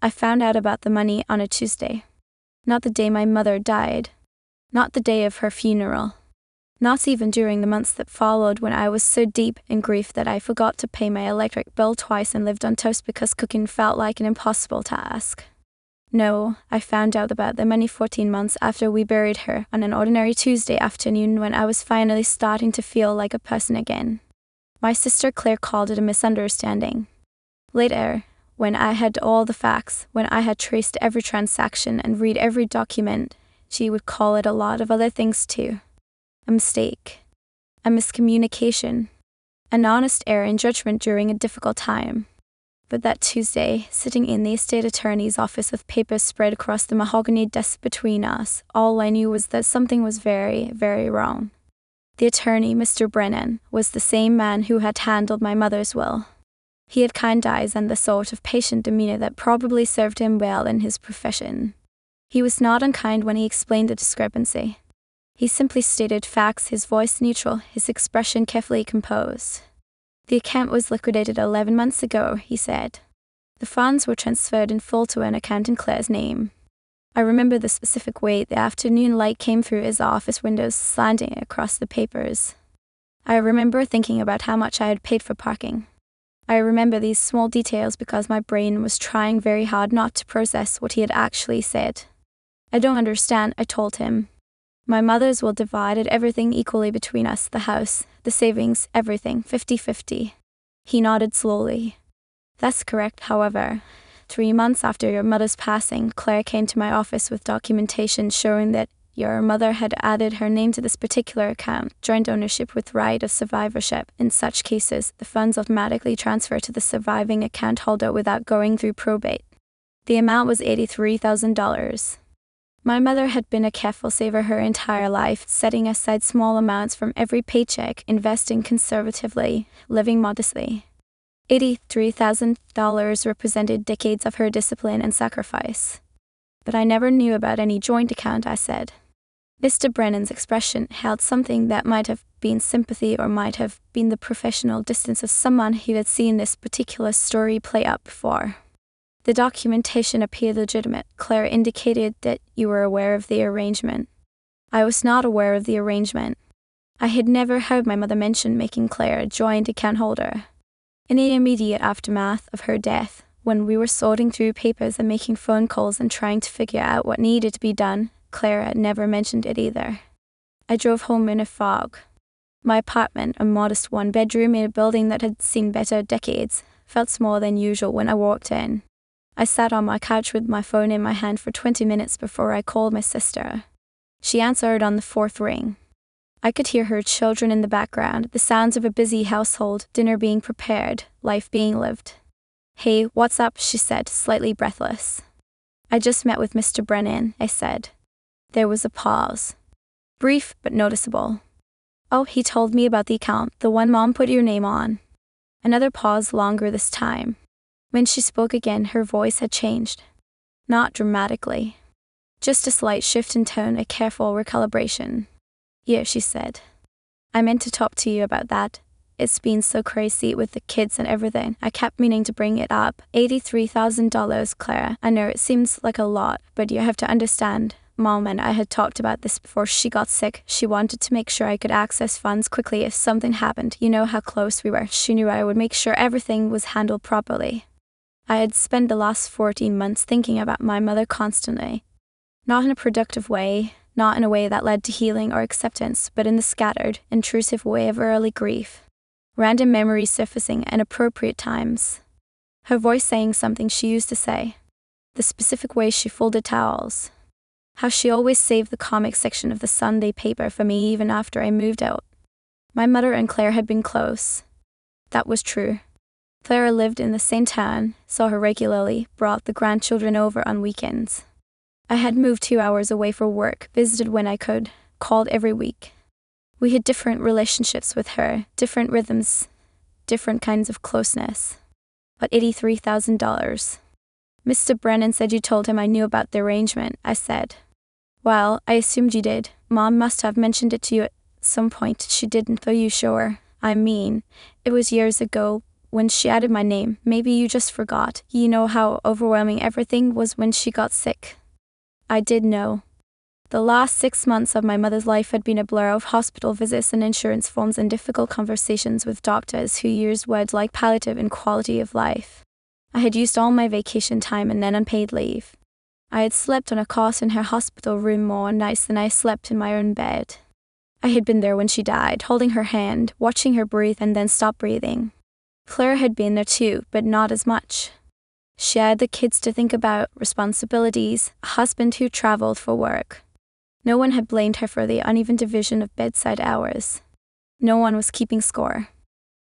I found out about the money on a Tuesday. Not the day my mother died. Not the day of her funeral. Not even during the months that followed, when I was so deep in grief that I forgot to pay my electric bill twice and lived on toast because cooking felt like an impossible task. No, I found out about the money 14 months after we buried her, on an ordinary Tuesday afternoon, when I was finally starting to feel like a person again. My sister Claire called it a misunderstanding. Later, when I had all the facts, when I had traced every transaction and read every document, she would call it a lot of other things too. A mistake. A miscommunication. An honest error in judgment during a difficult time. But that Tuesday, sitting in the estate attorney's office with papers spread across the mahogany desk between us, all I knew was that something was very, very wrong. The attorney, Mr. Brennan, was the same man who had handled my mother's will. He had kind eyes and the sort of patient demeanor that probably served him well in his profession. He was not unkind when he explained the discrepancy. He simply stated facts, his voice neutral, his expression carefully composed. The account was liquidated 11 months ago, he said. The funds were transferred in full to an account in Claire's name. I remember the specific way the afternoon light came through his office windows, slanting across the papers. I remember thinking about how much I had paid for parking. I remember these small details because my brain was trying very hard not to process what he had actually said. I don't understand, I told him. My mother's will divided everything equally between us, the house, the savings, everything, 50-50. He nodded slowly. That's correct, however. 3 months after your mother's passing, Claire came to my office with documentation showing that your mother had added her name to this particular account, joint ownership with right of survivorship. In such cases, the funds automatically transfer to the surviving account holder without going through probate. The amount was $83,000. My mother had been a careful saver her entire life, setting aside small amounts from every paycheck, investing conservatively, living modestly. $83,000 represented decades of her discipline and sacrifice. But I never knew about any joint account, I said. Mr. Brennan's expression held something that might have been sympathy or might have been the professional distance of someone who had seen this particular story play out before. The documentation appeared legitimate. Claire indicated that you were aware of the arrangement. I was not aware of the arrangement. I had never heard my mother mention making Claire a joint account holder. In the immediate aftermath of her death, when we were sorting through papers and making phone calls and trying to figure out what needed to be done, Claire had never mentioned it either. I drove home in a fog. My apartment, a modest one-bedroom in a building that had seen better decades, felt smaller than usual when I walked in. I sat on my couch with my phone in my hand for 20 minutes before I called my sister. She answered on the 4th ring. I could hear her children in the background, the sounds of a busy household, dinner being prepared, life being lived. Hey, what's up? She said, slightly breathless. I just met with Mr. Brennan, I said. There was a pause. Brief but noticeable. Oh, he told me about the account, the one Mom put your name on. Another pause, longer this time. When she spoke again, her voice had changed. Not dramatically. Just a slight shift in tone, a careful recalibration. Yeah, she said. I meant to talk to you about that. It's been so crazy with the kids and everything. I kept meaning to bring it up. $83,000, Claire. I know it seems like a lot, but you have to understand. Mom and I had talked about this before she got sick. She wanted to make sure I could access funds quickly if something happened. You know how close we were. She knew I would make sure everything was handled properly. I had spent the last 14 months thinking about my mother constantly. Not in a productive way, not in a way that led to healing or acceptance, but in the scattered, intrusive way of early grief. Random memories surfacing at appropriate times. Her voice saying something she used to say. The specific way she folded towels. How she always saved the comic section of the Sunday paper for me even after I moved out. My mother and Claire had been close. That was true. Clara lived in the same town, saw her regularly, brought the grandchildren over on weekends. I had moved 2 hours away for work, visited when I could, called every week. We had different relationships with her, different rhythms, different kinds of closeness. But $83,000. Mr. Brennan said you told him I knew about the arrangement, I said. Well, I assumed you did. Mom must have mentioned it to you at some point. She didn't, though you sure. I mean, it was years ago, when she added my name. Maybe you just forgot. You know how overwhelming everything was when she got sick. I did know. The last 6 months of my mother's life had been a blur of hospital visits and insurance forms and difficult conversations with doctors who used words like palliative and quality of life. I had used all my vacation time and then unpaid leave. I had slept on a cot in her hospital room more nights than I slept in my own bed. I had been there when she died, holding her hand, watching her breathe and then stop breathing. Claire had been there too, but not as much. She had the kids to think about, responsibilities, a husband who traveled for work. No one had blamed her for the uneven division of bedside hours. No one was keeping score.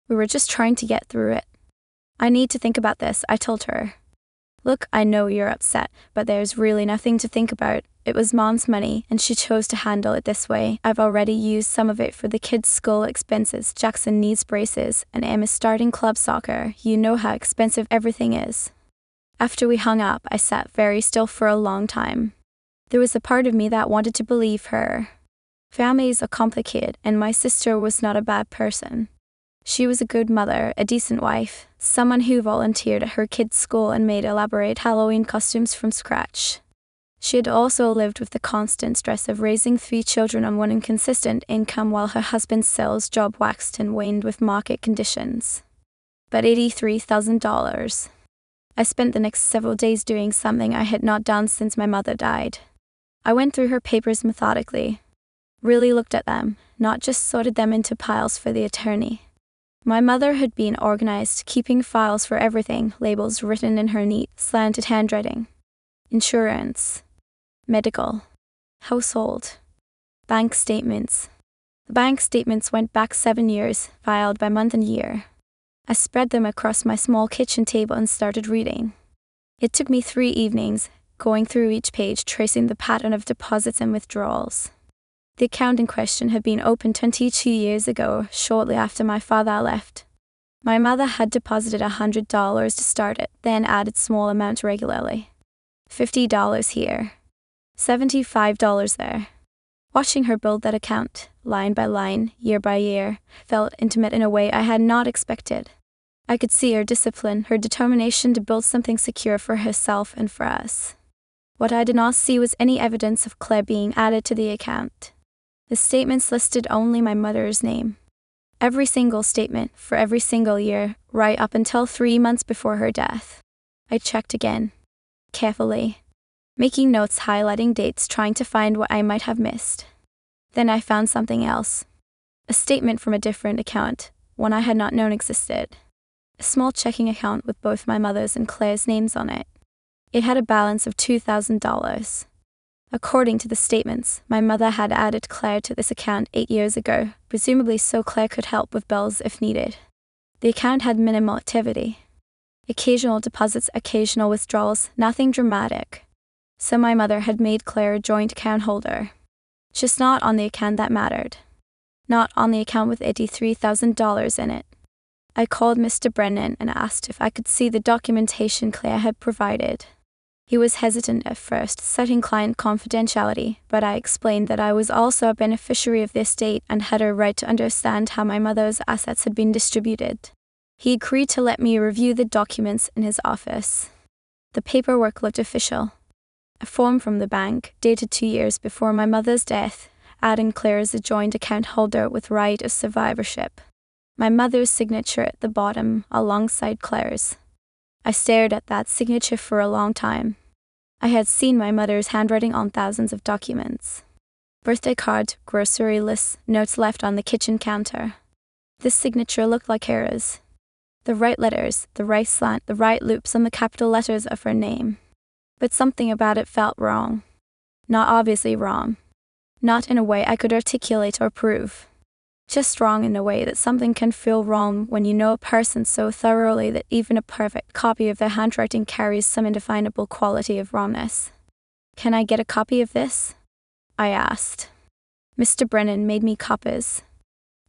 We were just trying to get through it. I need to think about this, I told her. Look, I know you're upset, but there's really nothing to think about. It was Mom's money, and she chose to handle it this way. I've already used some of it for the kids' school expenses. Jackson needs braces, and Emma's starting club soccer. You know how expensive everything is. After we hung up, I sat very still for a long time. There was a part of me that wanted to believe her. Families are complicated, and my sister was not a bad person. She was a good mother, a decent wife, someone who volunteered at her kids' school and made elaborate Halloween costumes from scratch. She had also lived with the constant stress of raising 3 children on one inconsistent income while her husband's sales job waxed and waned with market conditions. But $83,000. I spent the next several days doing something I had not done since my mother died. I went through her papers methodically. Really looked at them, not just sorted them into piles for the attorney. My mother had been organized, keeping files for everything, labels written in her neat, slanted handwriting. Insurance. Medical. Household. Bank statements. The bank statements went back 7 years, filed by month and year. I spread them across my small kitchen table and started reading. It took me 3 evenings, going through each page, tracing the pattern of deposits and withdrawals. The account in question had been opened 22 years ago, shortly after my father left. My mother had deposited $100 to start it, then added small amounts regularly. $50 here. $75 there. Watching her build that account, line by line, year by year, felt intimate in a way I had not expected. I could see her discipline, her determination to build something secure for herself and for us. What I did not see was any evidence of Claire being added to the account. The statements listed only my mother's name. Every single statement, for every single year, right up until 3 months before her death. I checked again. Carefully. Making notes, highlighting dates, trying to find what I might have missed. Then I found something else. A statement from a different account, one I had not known existed. A small checking account with both my mother's and Claire's names on it. It had a balance of $2,000. According to the statements, my mother had added Claire to this account 8 years ago, presumably so Claire could help with bills if needed. The account had minimal activity. Occasional deposits, occasional withdrawals, nothing dramatic. So my mother had made Claire a joint account holder. Just not on the account that mattered. Not on the account with $83,000 in it. I called Mr. Brennan and asked if I could see the documentation Claire had provided. He was hesitant at first, citing client confidentiality, but I explained that I was also a beneficiary of the estate and had a right to understand how my mother's assets had been distributed. He agreed to let me review the documents in his office. The paperwork looked official. A form from the bank, dated 2 years before my mother's death, adding Claire as a joint account holder with right of survivorship. My mother's signature at the bottom, alongside Claire's. I stared at that signature for a long time. I had seen my mother's handwriting on thousands of documents. Birthday cards, grocery lists, notes left on the kitchen counter. This signature looked like hers. The right letters, the right slant, the right loops on the capital letters of her name. But something about it felt wrong. Not obviously wrong. Not in a way I could articulate or prove. Just wrong in a way that something can feel wrong when you know a person so thoroughly that even a perfect copy of their handwriting carries some indefinable quality of wrongness. "Can I get a copy of this?" I asked. Mr. Brennan made me copies.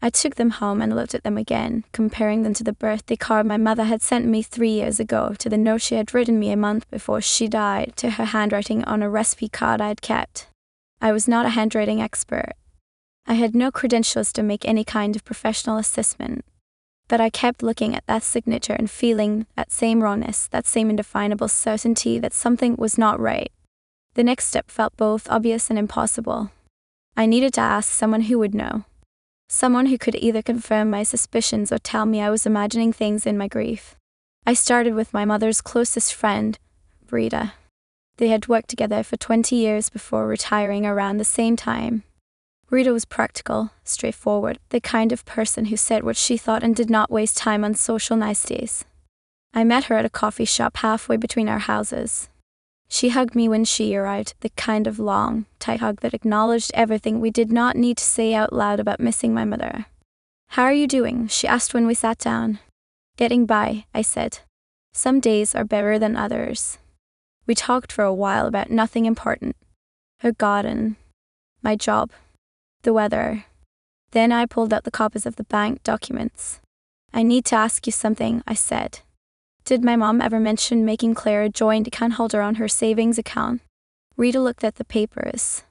I took them home and looked at them again, comparing them to the birthday card my mother had sent me 3 years ago, to the note she had written me a month before she died, to her handwriting on a recipe card I had kept. I was not a handwriting expert. I had no credentials to make any kind of professional assessment. But I kept looking at that signature and feeling that same rawness, that same indefinable certainty that something was not right. The next step felt both obvious and impossible. I needed to ask someone who would know. Someone who could either confirm my suspicions or tell me I was imagining things in my grief. I started with my mother's closest friend, Rita. They had worked together for 20 years before retiring around the same time. Rita was practical, straightforward, the kind of person who said what she thought and did not waste time on social niceties. I met her at a coffee shop halfway between our houses. She hugged me when she arrived, the kind of long, tight hug that acknowledged everything we did not need to say out loud about missing my mother. "How are you doing?" she asked when we sat down. "Getting by," I said. "Some days are better than others." We talked for a while about nothing important. Her garden, my job, the weather. Then I pulled out the copies of the bank documents. "I need to ask you something," I said. "Did my mom ever mention making Claire a joint account holder on her savings account?" Rita looked at the papers.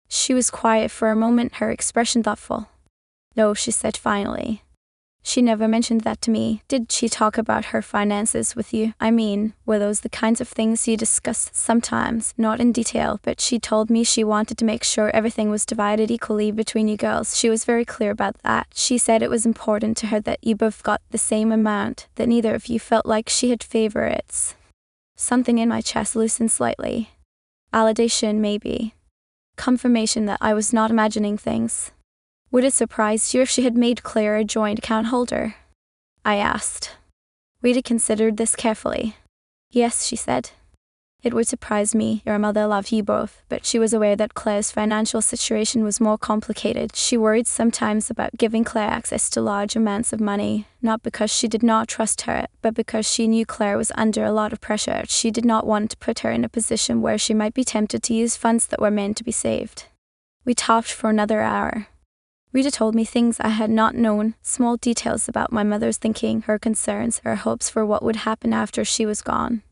She was quiet for a moment, her expression thoughtful. "No," she said finally. "She never mentioned that to me." "Did she talk about her finances with you? I mean, were those the kinds of things you discussed sometimes, not in detail, but she told me she wanted to make sure everything was divided equally between you girls. She was very clear about that. She said it was important to her that you both got the same amount, that neither of you felt like she had favorites." Something in my chest loosened slightly. Validation, maybe. Confirmation that I was not imagining things. "Would it surprise you if she had made Claire a joint account holder?" I asked. Rita considered this carefully. "Yes," she said. "It would surprise me. Your mother loved you both, but she was aware that Claire's financial situation was more complicated. She worried sometimes about giving Claire access to large amounts of money, not because she did not trust her, but because she knew Claire was under a lot of pressure. She did not want to put her in a position where she might be tempted to use funds that were meant to be saved." We talked for another hour. Rita told me things I had not known, small details about my mother's thinking, her concerns, her hopes for what would happen after she was gone.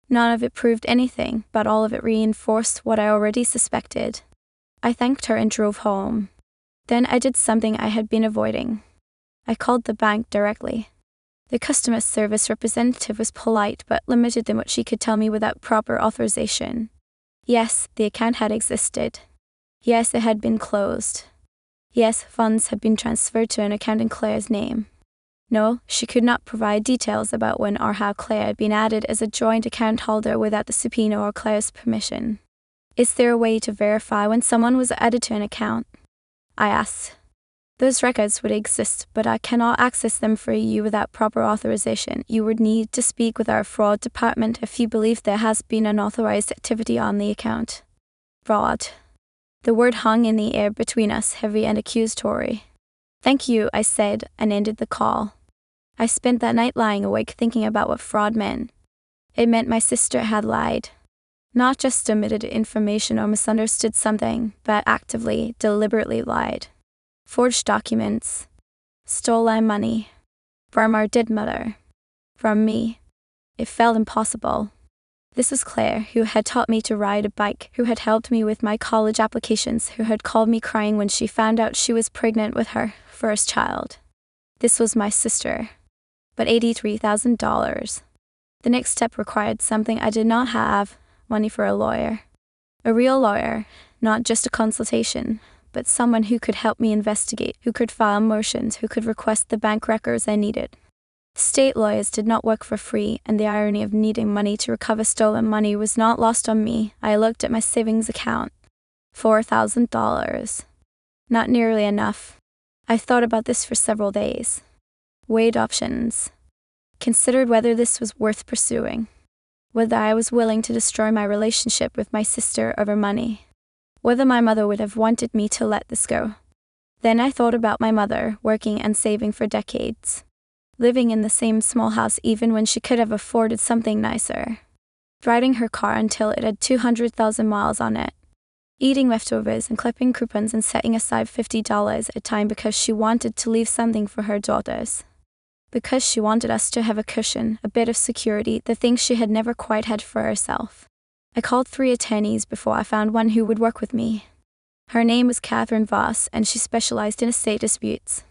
None of it proved anything, but all of it reinforced what I already suspected. I thanked her and drove home. Then I did something I had been avoiding. I called the bank directly. The customer service representative was polite but limited in what she could tell me without proper authorization. Yes, the account had existed. Yes, it had been closed. Yes, funds had been transferred to an account in Claire's name. No, she could not provide details about when or how Claire had been added as a joint account holder without the subpoena or Claire's permission. "Is there a way to verify when someone was added to an account?" I asked. "Those records would exist, but I cannot access them for you without proper authorization. You would need to speak with our fraud department if you believe there has been unauthorized activity on the account." Fraud. The word hung in the air between us, heavy and accusatory. "Thank you," I said, and ended the call. I spent that night lying awake thinking about what fraud meant. It meant my sister had lied. Not just omitted information or misunderstood something, but actively, deliberately lied. Forged documents. Stolen money. From our dead mother. From me. It felt impossible. This was Claire, who had taught me to ride a bike, who had helped me with my college applications, who had called me crying when she found out she was pregnant with her first child. This was my sister. But $83,000. The next step required something I did not have, money for a lawyer. A real lawyer, not just a consultation, but someone who could help me investigate, who could file motions, who could request the bank records I needed. State lawyers did not work for free, and the irony of needing money to recover stolen money was not lost on me. I looked at my savings account. $4,000. Not nearly enough. I thought about this for several days. Weighed options. Considered whether this was worth pursuing. Whether I was willing to destroy my relationship with my sister over money. Whether my mother would have wanted me to let this go. Then I thought about my mother, working and saving for decades. Living in the same small house even when she could have afforded something nicer. Riding her car until it had 200,000 miles on it. Eating leftovers and clipping coupons and setting aside $50 a time because she wanted to leave something for her daughters. Because she wanted us to have a cushion, a bit of security, the things she had never quite had for herself. I called 3 attorneys before I found one who would work with me. Her name was Catherine Voss, and she specialized in estate disputes.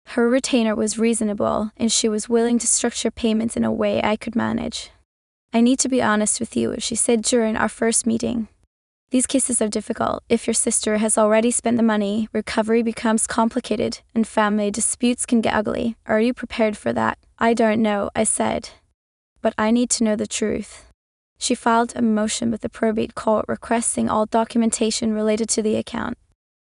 Her retainer was reasonable, and she was willing to structure payments in a way I could manage. "I need to be honest with you," she said during our first meeting. "These cases are difficult. If your sister has already spent the money, recovery becomes complicated, and family disputes can get ugly. Are you prepared for that?" "I don't know," I said. "But I need to know the truth." She filed a motion with the probate court requesting all documentation related to the account.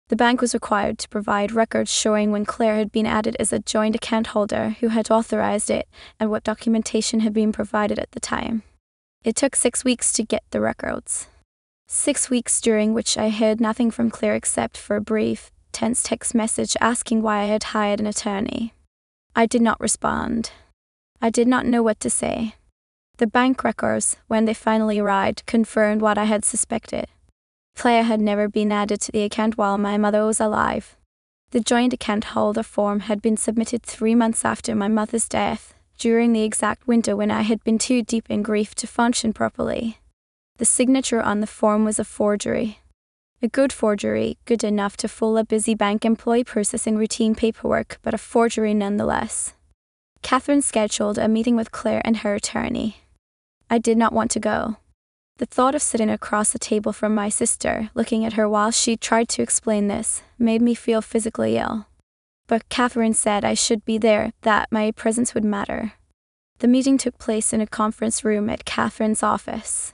The bank was required to provide records showing when Claire had been added as a joint account holder, who had authorized it, and what documentation had been provided at the time. It took 6 weeks to get the records. 6 weeks during which I heard nothing from Claire except for a brief, tense text message asking why I had hired an attorney. I did not respond. I did not know what to say. The bank records, when they finally arrived, confirmed what I had suspected. Claire had never been added to the account while my mother was alive. The joint account holder form had been submitted 3 months after my mother's death, during the exact window when I had been too deep in grief to function properly. The signature on the form was a forgery. A good forgery, good enough to fool a busy bank employee processing routine paperwork, but a forgery nonetheless. Catherine scheduled a meeting with Claire and her attorney. I did not want to go. The thought of sitting across the table from my sister, looking at her while she tried to explain this, made me feel physically ill. But Catherine said I should be there, that my presence would matter. The meeting took place in a conference room at Catherine's office.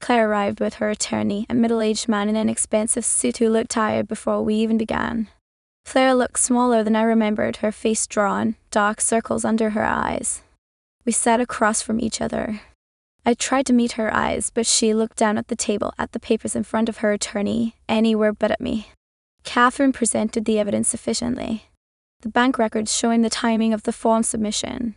Claire arrived with her attorney, a middle-aged man in an expensive suit who looked tired before we even began. Claire looked smaller than I remembered, her face drawn, dark circles under her eyes. We sat across from each other. I tried to meet her eyes, but she looked down at the table, at the papers in front of her attorney, anywhere but at me. Catherine presented the evidence sufficiently. The bank records showing the timing of the form submission.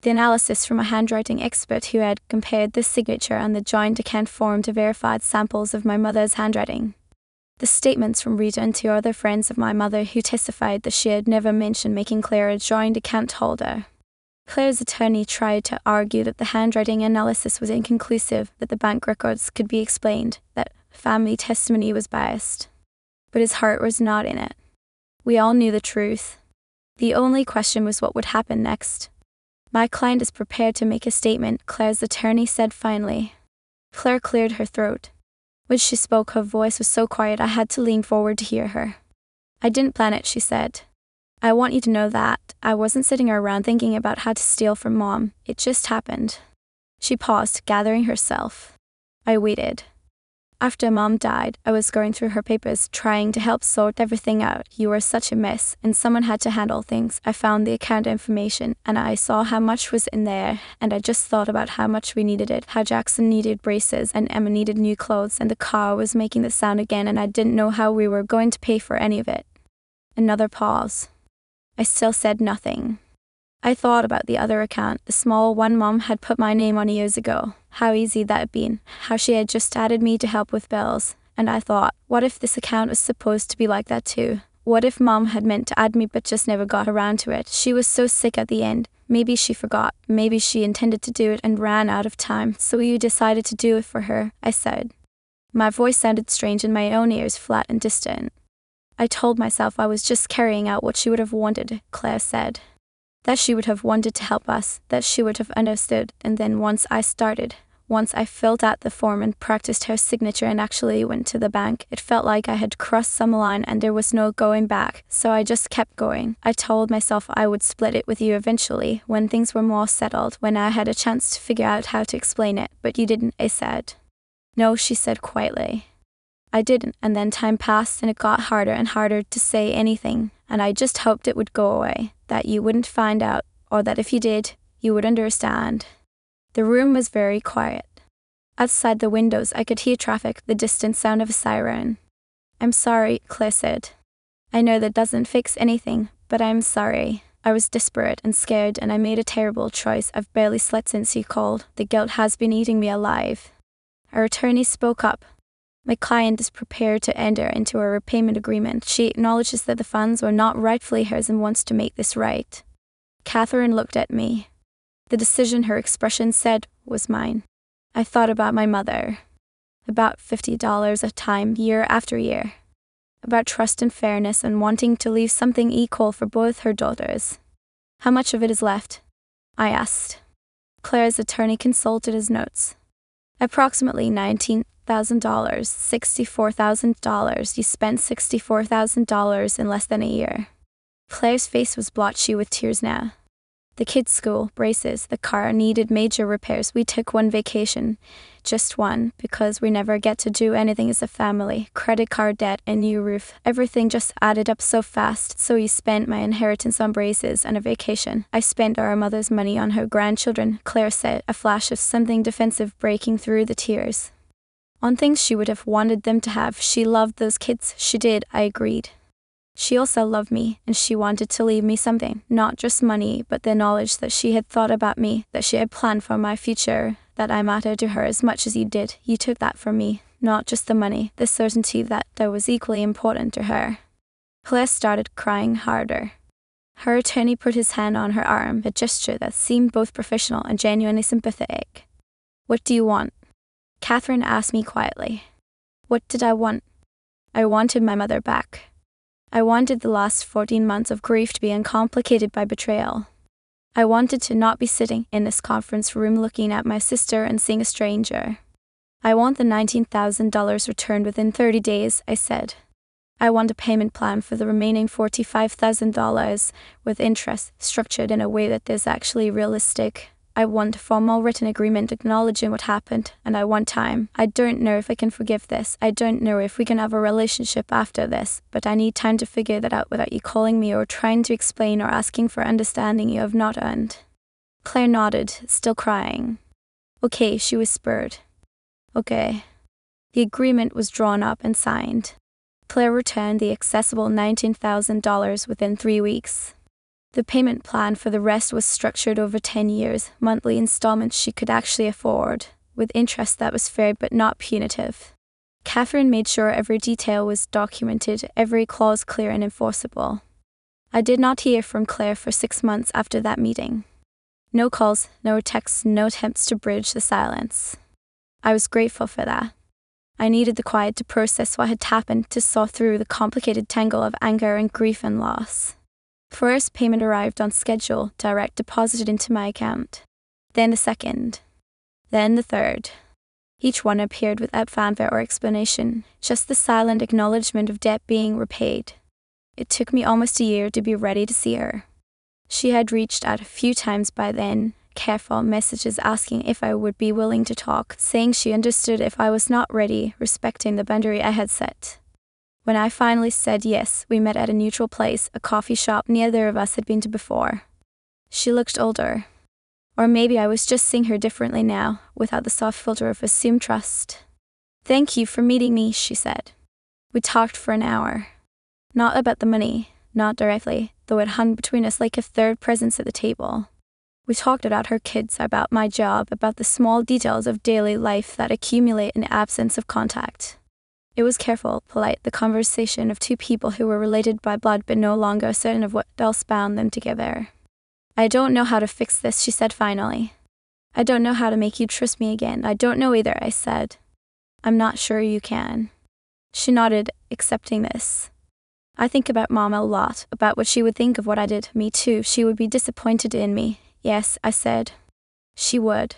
The analysis from a handwriting expert who had compared the signature on the joint account form to verified samples of my mother's handwriting. The statements from Rita and 2 other friends of my mother who testified that she had never mentioned making Claire a joint account holder. Claire's attorney tried to argue that the handwriting analysis was inconclusive, that the bank records could be explained, that family testimony was biased. But his heart was not in it. We all knew the truth. The only question was what would happen next. "My client is prepared to make a statement," Claire's attorney said finally. Claire cleared her throat. When she spoke, her voice was so quiet I had to lean forward to hear her. "I didn't plan it," she said. "I want you to know that. I wasn't sitting around thinking about how to steal from Mom. It just happened." She paused, gathering herself. I waited. "After Mom died, I was going through her papers, trying to help sort everything out. You were such a mess, and someone had to handle things. I found the account information, and I saw how much was in there, and I just thought about how much we needed it, how Jackson needed braces, and Emma needed new clothes, and the car was making the sound again, and I didn't know how we were going to pay for any of it." Another pause. I still said nothing. I thought about the other account, the small one Mom had put my name on years ago. How easy that had been, how she had just added me to help with bills. And I thought, what if this account was supposed to be like that too? What if Mom had meant to add me but just never got around to it? She was so sick at the end. Maybe she forgot. Maybe she intended to do it and ran out of time. So you decided to do it for her, I said. My voice sounded strange in my own ears, flat and distant. I told myself I was just carrying out what she would have wanted, Claire said. That she would have wanted to help us, that she would have understood, and then once I filled out the form and practiced her signature and actually went to the bank, it felt like I had crossed some line and there was no going back, so I just kept going. I told myself I would split it with you eventually, when things were more settled, when I had a chance to figure out how to explain it, but you didn't, I said. No, she said quietly. I didn't, and then time passed and it got harder and harder to say anything, and I just hoped it would go away, that you wouldn't find out, or that if you did, you would understand. The room was very quiet. Outside the windows I could hear traffic, the distant sound of a siren. "I'm sorry," Claire said. "I know that doesn't fix anything, but I'm sorry. I was desperate and scared and I made a terrible choice. I've barely slept since you called. The guilt has been eating me alive." Our attorney spoke up. "My client is prepared to enter into a repayment agreement. She acknowledges that the funds were not rightfully hers and wants to make this right." Catherine looked at me. The decision, her expression said, was mine. I thought about my mother. About $50 a time, year after year. about trust and fairness and wanting to leave something equal for both her daughters. How much of it is left? I asked. Claire's attorney consulted his notes. Approximately $19,000, $64,000. You spent $64,000 in less than a year. Claire's face was blotchy with tears now. The kids' school, braces, the car needed major repairs. We took one vacation, just one, because we never get to do anything as a family. Credit card debt, a new roof, everything just added up so fast. So you spent my inheritance on braces and a vacation. I spent our mother's money on her grandchildren, Claire said, a flash of something defensive breaking through the tears. On things she would have wanted them to have. She loved those kids. She did, I agreed. She also loved me, and she wanted to leave me something, not just money, but the knowledge that she had thought about me, that she had planned for my future, that I mattered to her as much as you did. You took that from me, not just the money, the certainty that I was equally important to her. Claire started crying harder. Her attorney put his hand on her arm, a gesture that seemed both professional and genuinely sympathetic. What do you want? Catherine asked me quietly. What did I want? I wanted my mother back. I wanted the last 14 months of grief to be uncomplicated by betrayal. I wanted to not be sitting in this conference room looking at my sister and seeing a stranger. I want the $19,000 returned within 30 days, I said. I want a payment plan for the remaining $45,000 with interest structured in a way that is actually realistic. I want a formal written agreement acknowledging what happened, and I want time. I don't know if I can forgive this. I don't know if we can have a relationship after this, but I need time to figure that out without you calling me or trying to explain or asking for understanding you have not earned. Claire nodded, still crying. Okay, she whispered. Okay. The agreement was drawn up and signed. Claire returned the accessible $19,000 within 3 weeks. The payment plan for the rest was structured over 10 years, monthly installments she could actually afford, with interest that was fair but not punitive. Catherine made sure every detail was documented, every clause clear and enforceable. I did not hear from Claire for 6 months after that meeting. No calls, no texts, no attempts to bridge the silence. I was grateful for that. I needed the quiet to process what had happened, to saw through the complicated tangle of anger and grief and loss. First payment arrived on schedule, direct deposited into my account. Then the second. Then the third. Each one appeared without fanfare or explanation, just the silent acknowledgement of debt being repaid. It took me almost a year to be ready to see her. She had reached out a few times by then, careful messages asking if I would be willing to talk, saying she understood if I was not ready, respecting the boundary I had set. When I finally said yes, we met at a neutral place, a coffee shop neither of us had been to before. She looked older. Or maybe I was just seeing her differently now, without the soft filter of assumed trust. Thank you for meeting me, she said. We talked for an hour. Not about the money, not directly, though it hung between us like a third presence at the table. We talked about her kids, about my job, about the small details of daily life that accumulate in absence of contact. It was careful, polite, the conversation of two people who were related by blood but no longer certain of what else bound them together. I don't know how to fix this, she said finally. I don't know how to make you trust me again. I don't know either, I said. I'm not sure you can. She nodded, accepting this. I think about Mom a lot, about what she would think of what I did. Me too, she would be disappointed in me. Yes, I said. She would.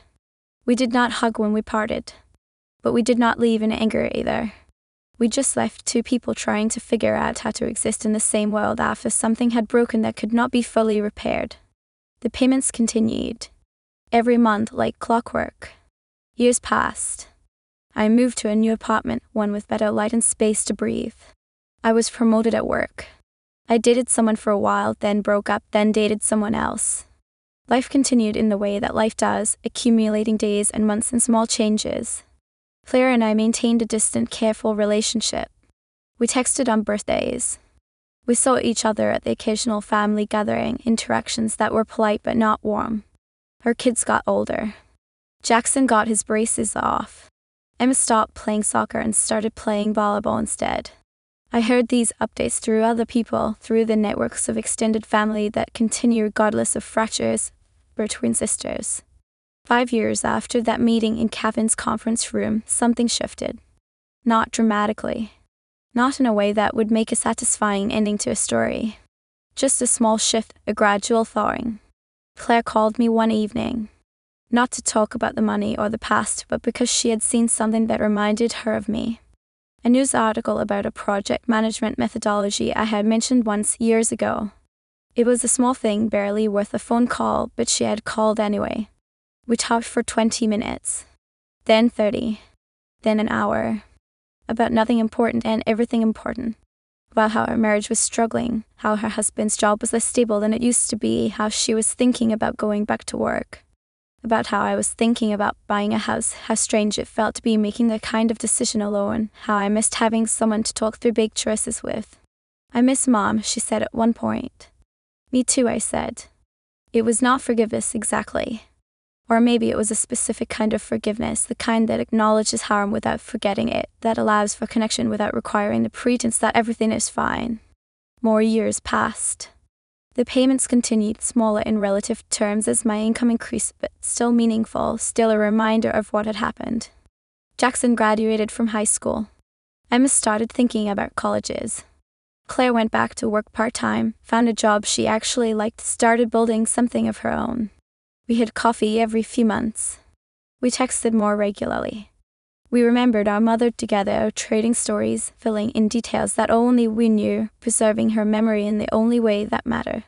We did not hug when we parted. But we did not leave in anger either. We just left two people trying to figure out how to exist in the same world after something had broken that could not be fully repaired. The payments continued. Every month, like clockwork. Years passed. I moved to a new apartment, one with better light and space to breathe. I was promoted at work. I dated someone for a while, then broke up, then dated someone else. Life continued in the way that life does, accumulating days and months and small changes. Claire and I maintained a distant, careful relationship. We texted on birthdays. We saw each other at the occasional family gathering, interactions that were polite but not warm. Her kids got older. Jackson got his braces off. Emma stopped playing soccer and started playing volleyball instead. I heard these updates through other people, through the networks of extended family that continue regardless of fractures between sisters. 5 years after that meeting in Kevin's conference room, something shifted. Not dramatically. Not in a way that would make a satisfying ending to a story. Just a small shift, a gradual thawing. Claire called me one evening. Not to talk about the money or the past, but because she had seen something that reminded her of me. A news article about a project management methodology I had mentioned once years ago. It was a small thing, barely worth a phone call, but she had called anyway. We talked for 20 minutes. Then 30. Then an hour. About nothing important and everything important. About how her marriage was struggling, how her husband's job was less stable than it used to be, how she was thinking about going back to work. About how I was thinking about buying a house, how strange it felt to be making that kind of decision alone, how I missed having someone to talk through big choices with. I miss Mom, she said at one point. Me too, I said. It was not forgiveness exactly. Or maybe it was a specific kind of forgiveness, the kind that acknowledges harm without forgetting it, that allows for connection without requiring the pretense that everything is fine. More years passed. The payments continued, smaller in relative terms as my income increased, but still meaningful, still a reminder of what had happened. Jackson graduated from high school. Emma started thinking about colleges. Claire went back to work part-time, found a job she actually liked, started building something of her own. We had coffee every few months. We texted more regularly. We remembered our mother together, trading stories, filling in details that only we knew, preserving her memory in the only way that mattered.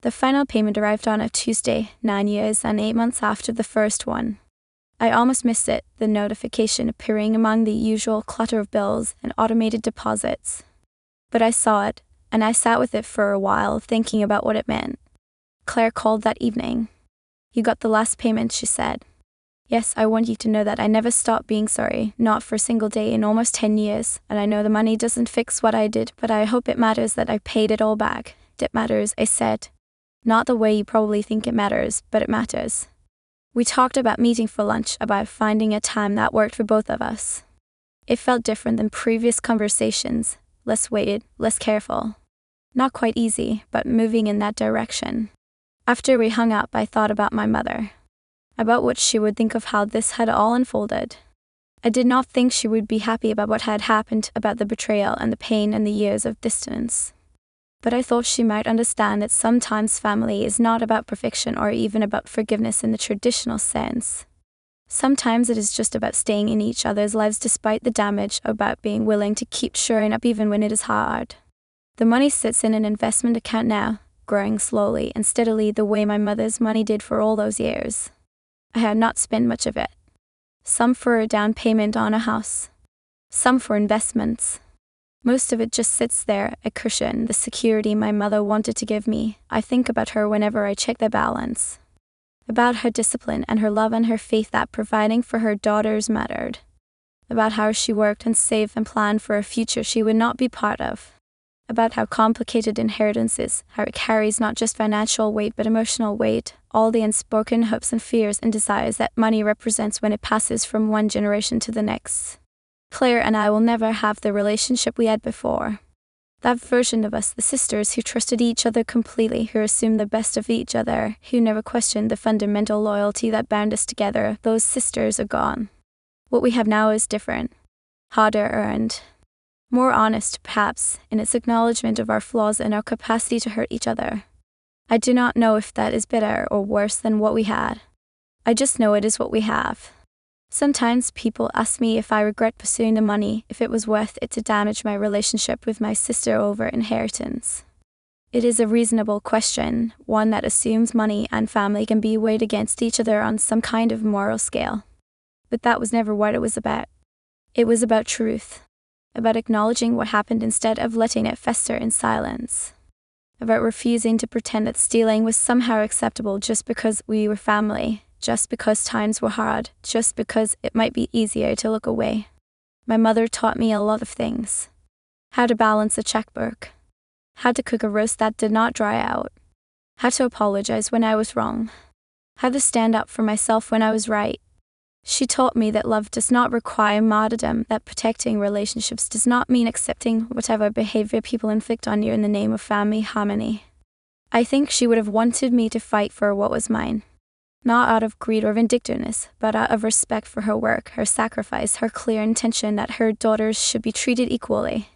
The final payment arrived on a Tuesday, 9 years and 8 months after the first one. I almost missed it, the notification appearing among the usual clutter of bills and automated deposits. But I saw it, and I sat with it for a while, thinking about what it meant. Claire called that evening. You got the last payment, she said. Yes, I want you to know that I never stopped being sorry, not for a single day in almost 10 years, and I know the money doesn't fix what I did, but I hope it matters that I paid it all back. It matters, I said. Not the way you probably think it matters, but it matters. We talked about meeting for lunch, about finding a time that worked for both of us. It felt different than previous conversations, less weighted, less careful. Not quite easy, but moving in that direction. After we hung up, I thought about my mother. About what she would think of how this had all unfolded. I did not think she would be happy about what had happened, about the betrayal and the pain and the years of distance. But I thought she might understand that sometimes family is not about perfection or even about forgiveness in the traditional sense. Sometimes it is just about staying in each other's lives despite the damage, about being willing to keep showing up even when it is hard. The money sits in an investment account now, growing slowly and steadily the way my mother's money did for all those years. I had not spent much of it. Some for a down payment on a house. Some for investments. Most of it just sits there, a cushion, the security my mother wanted to give me. I think about her whenever I check the balance. About her discipline and her love and her faith that providing for her daughters mattered. About how she worked and saved and planned for a future she would not be part of. About how complicated inheritance is, how it carries not just financial weight but emotional weight, all the unspoken hopes and fears and desires that money represents when it passes from one generation to the next. Claire and I will never have the relationship we had before. That version of us, the sisters who trusted each other completely, who assumed the best of each other, who never questioned the fundamental loyalty that bound us together, those sisters are gone. What we have now is different. Harder earned. More honest, perhaps, in its acknowledgement of our flaws and our capacity to hurt each other. I do not know if that is better or worse than what we had. I just know it is what we have. Sometimes people ask me if I regret pursuing the money, if it was worth it to damage my relationship with my sister over inheritance. It is a reasonable question, one that assumes money and family can be weighed against each other on some kind of moral scale. But that was never what it was about. It was about truth. About acknowledging what happened instead of letting it fester in silence. About refusing to pretend that stealing was somehow acceptable just because we were family, just because times were hard, just because it might be easier to look away. My mother taught me a lot of things. How to balance a checkbook. How to cook a roast that did not dry out. How to apologize when I was wrong. How to stand up for myself when I was right. She taught me that love does not require martyrdom, that protecting relationships does not mean accepting whatever behavior people inflict on you in the name of family harmony. I think she would have wanted me to fight for what was mine. Not out of greed or vindictiveness, but out of respect for her work, her sacrifice, her clear intention that her daughters should be treated equally.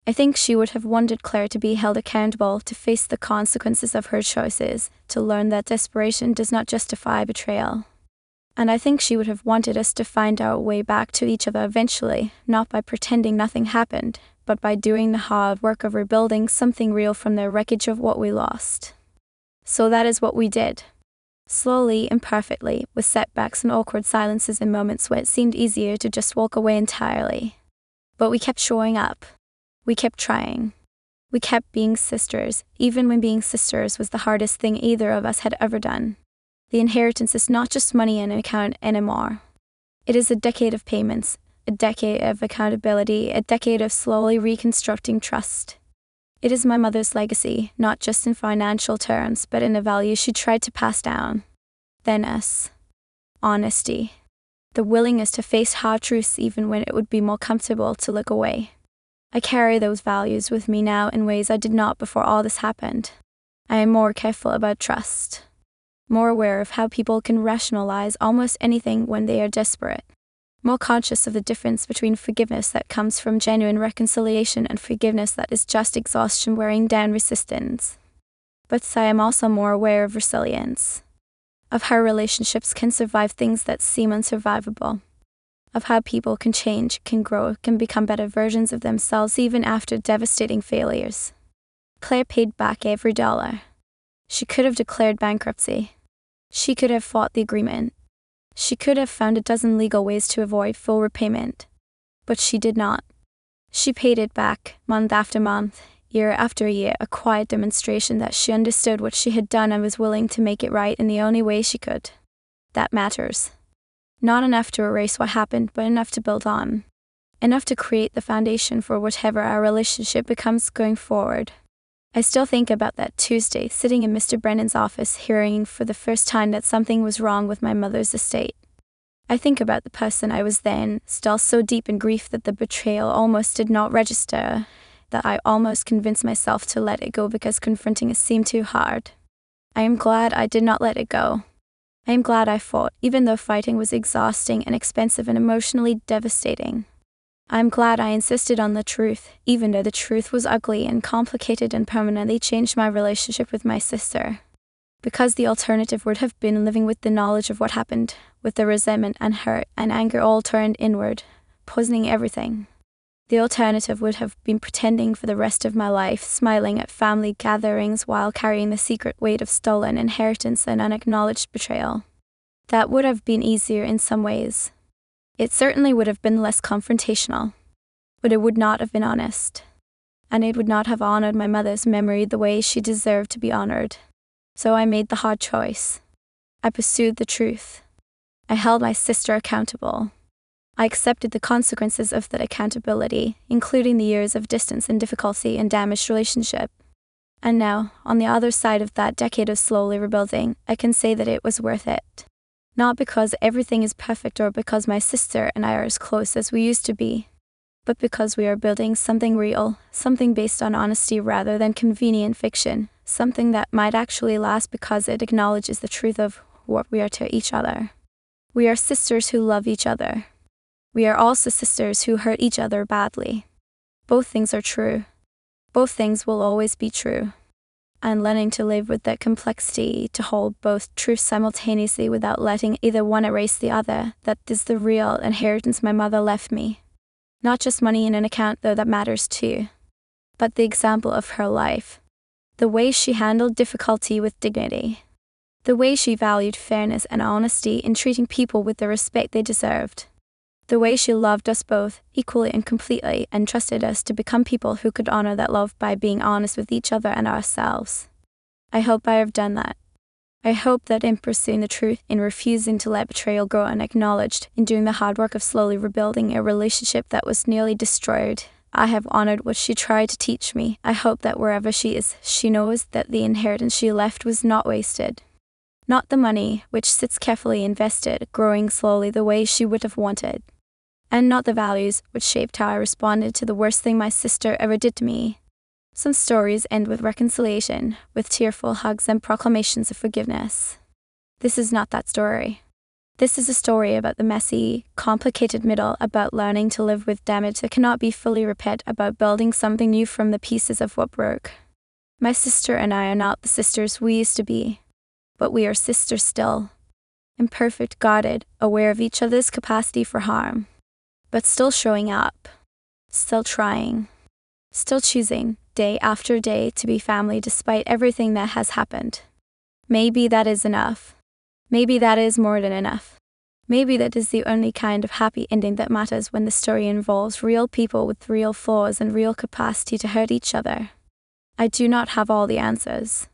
I think she would have wanted Claire to be held accountable, to face the consequences of her choices, to learn that desperation does not justify betrayal. And I think she would have wanted us to find our way back to each other eventually, not by pretending nothing happened, but by doing the hard work of rebuilding something real from the wreckage of what we lost. So that is what we did. Slowly, imperfectly, with setbacks and awkward silences and moments where it seemed easier to just walk away entirely. But we kept showing up. We kept trying. We kept being sisters, even when being sisters was the hardest thing either of us had ever done. The inheritance is not just money in an account anymore. It is a decade of payments, a decade of accountability, a decade of slowly reconstructing trust. It is my mother's legacy, not just in financial terms, but in the values she tried to pass down. Then us. Honesty. The willingness to face hard truths even when it would be more comfortable to look away. I carry those values with me now in ways I did not before all this happened. I am more careful about trust. More aware of how people can rationalize almost anything when they are desperate. More conscious of the difference between forgiveness that comes from genuine reconciliation and forgiveness that is just exhaustion wearing down resistance. But I am also more aware of resilience. Of how relationships can survive things that seem unsurvivable. Of how people can change, can grow, can become better versions of themselves even after devastating failures. Claire paid back every dollar. She could have declared bankruptcy. She could have fought the agreement. She could have found a dozen legal ways to avoid full repayment. But she did not. She paid it back, month after month, year after year, a quiet demonstration that she understood what she had done and was willing to make it right in the only way she could. That matters. Not enough to erase what happened, but enough to build on. Enough to create the foundation for whatever our relationship becomes going forward. I still think about that Tuesday, sitting in Mr. Brennan's office, hearing for the first time that something was wrong with my mother's estate. I think about the person I was then, still so deep in grief that the betrayal almost did not register, that I almost convinced myself to let it go because confronting it seemed too hard. I am glad I did not let it go. I am glad I fought, even though fighting was exhausting and expensive and emotionally devastating. I am glad I insisted on the truth, even though the truth was ugly and complicated and permanently changed my relationship with my sister. Because the alternative would have been living with the knowledge of what happened, with the resentment and hurt and anger all turned inward, poisoning everything. The alternative would have been pretending for the rest of my life, smiling at family gatherings while carrying the secret weight of stolen inheritance and unacknowledged betrayal. That would have been easier in some ways. It certainly would have been less confrontational. But it would not have been honest. And it would not have honored my mother's memory the way she deserved to be honored. So I made the hard choice. I pursued the truth. I held my sister accountable. I accepted the consequences of that accountability, including the years of distance and difficulty and damaged relationship. And now, on the other side of that decade of slowly rebuilding, I can say that it was worth it. Not because everything is perfect or because my sister and I are as close as we used to be, but because we are building something real, something based on honesty rather than convenient fiction, something that might actually last because it acknowledges the truth of what we are to each other. We are sisters who love each other. We are also sisters who hurt each other badly. Both things are true. Both things will always be true. And learning to live with that complexity, to hold both truths simultaneously without letting either one erase the other, that is the real inheritance my mother left me. Not just money in an account, though that matters too, but the example of her life. The way she handled difficulty with dignity. The way she valued fairness and honesty in treating people with the respect they deserved. The way she loved us both, equally and completely, and trusted us to become people who could honor that love by being honest with each other and ourselves. I hope I have done that. I hope that in pursuing the truth, in refusing to let betrayal go unacknowledged, in doing the hard work of slowly rebuilding a relationship that was nearly destroyed, I have honored what she tried to teach me. I hope that wherever she is, she knows that the inheritance she left was not wasted. Not the money, which sits carefully invested, growing slowly the way she would have wanted. And not the values which shaped how I responded to the worst thing my sister ever did to me. Some stories end with reconciliation, with tearful hugs and proclamations of forgiveness. This is not that story. This is a story about the messy, complicated middle, about learning to live with damage that cannot be fully repaired, about building something new from the pieces of what broke. My sister and I are not the sisters we used to be, but we are sisters still. Imperfect, guarded, aware of each other's capacity for harm, but still showing up, still trying, still choosing, day after day, to be family despite everything that has happened. Maybe that is enough. Maybe that is more than enough. Maybe that is the only kind of happy ending that matters, when the story involves real people with real flaws and real capacity to hurt each other. I do not have all the answers.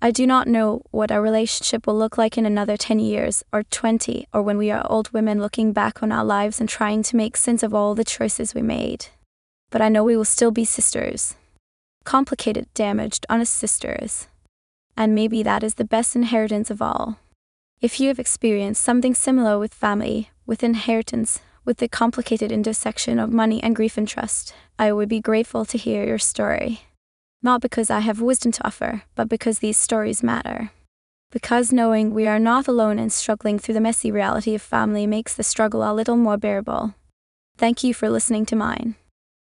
I do not know what our relationship will look like in another 10 years, or 20, or when we are old women looking back on our lives and trying to make sense of all the choices we made. But I know we will still be sisters. Complicated, damaged, honest sisters. And maybe that is the best inheritance of all. If you have experienced something similar with family, with inheritance, with the complicated intersection of money and grief and trust, I would be grateful to hear your story. Not because I have wisdom to offer, but because these stories matter. Because knowing we are not alone in struggling through the messy reality of family makes the struggle a little more bearable. Thank you for listening to mine.